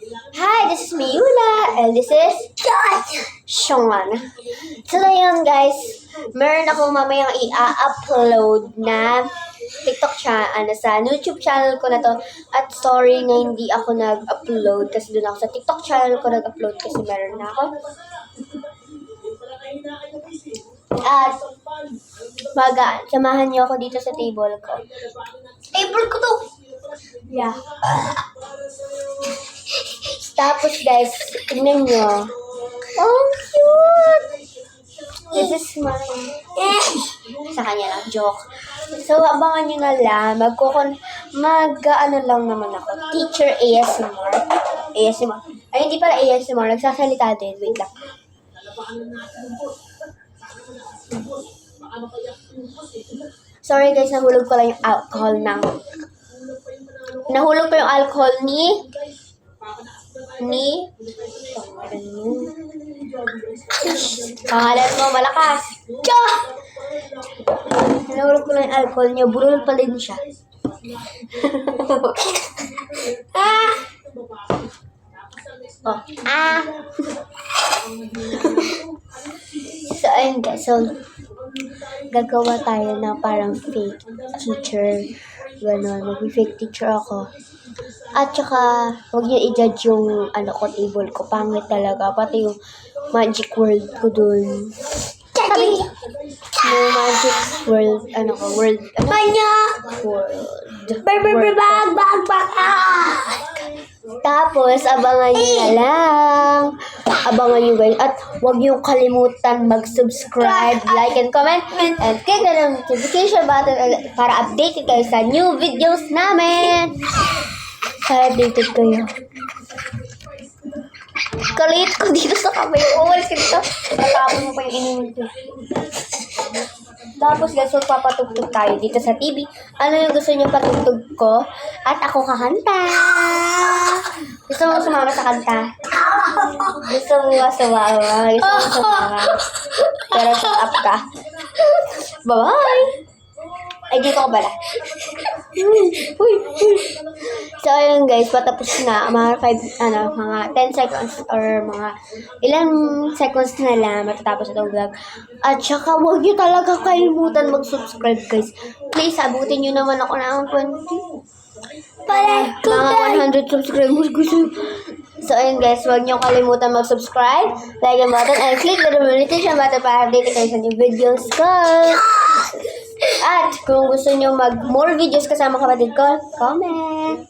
Hi, this is Miula, and this is Sean. So ngayon guys, meron ako mamayang i-upload na TikTok sa YouTube channel ko na to. At sorry na hindi ako nag-upload kasi doon ako sa TikTok channel ko nag-upload kasi meron na ako. At samahan niyo ako dito sa table ko. Table ko to! Yeah. Tapos guys, tignan nyo. Oh, cute! This is my... Sa kanya lang, joke. So, abangan nyo na lang. Mag-ano lang naman ako. Teacher ASMR. ASMR. Ay, hindi pala ASMR. Nagsasalita din. Wait lang. Sorry guys, nahulog ko lang yung alcohol ng... Nahulog ko yung alcohol ni... Pangalan mo, malakas. Tsa! Nahulog ko lang yung alcohol niya. Burol pa din siya. Ah! Oh. Ah! So, ayun guys. So, gagawa tayo ng parang fake teacher. Gano'n. Mag-fake teacher ako. At saka, huwag niyo i-judge yung table ko. Pangit talaga. Pati yung magic world ko dun. Sabi! Yung magic world, world. Tapos, abangan nyo na lang. Abangan nyo guys. At huwag nyo kalimutan mag-subscribe, like, and comment. And click the notification button para updated kayo sa new videos namin. Para updated kayo. Kalit ko dito sa kamay. Umalis ka dito. Matapon mo pa yung inumin ko. Tapos guys, papatugtog tayo dito sa TV. Ano yung gusto niyo patugtog ko? At ako kakanta. Gusto mo sumama sa kanta? Gusto mo sumama? Pero shut up ka. Bye-bye! Ay, dito ko bala. So, ayun guys, patapos na. Mga 10 seconds or mga ilang seconds na lang matatapos itong vlog. At saka, huwag nyo talaga kalimutan mag-subscribe guys. Please, abutin nyo naman ako ng 20. Mga 100 subscribers gusto. So, ayun guys, huwag nyo kalimutan mag-subscribe, like and button, and click the notification button para update kayo sa new videos ko. At kung gusto nyo more videos kasama kapatid ko, comment.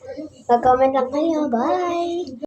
Mag-comment lang kayo. Bye!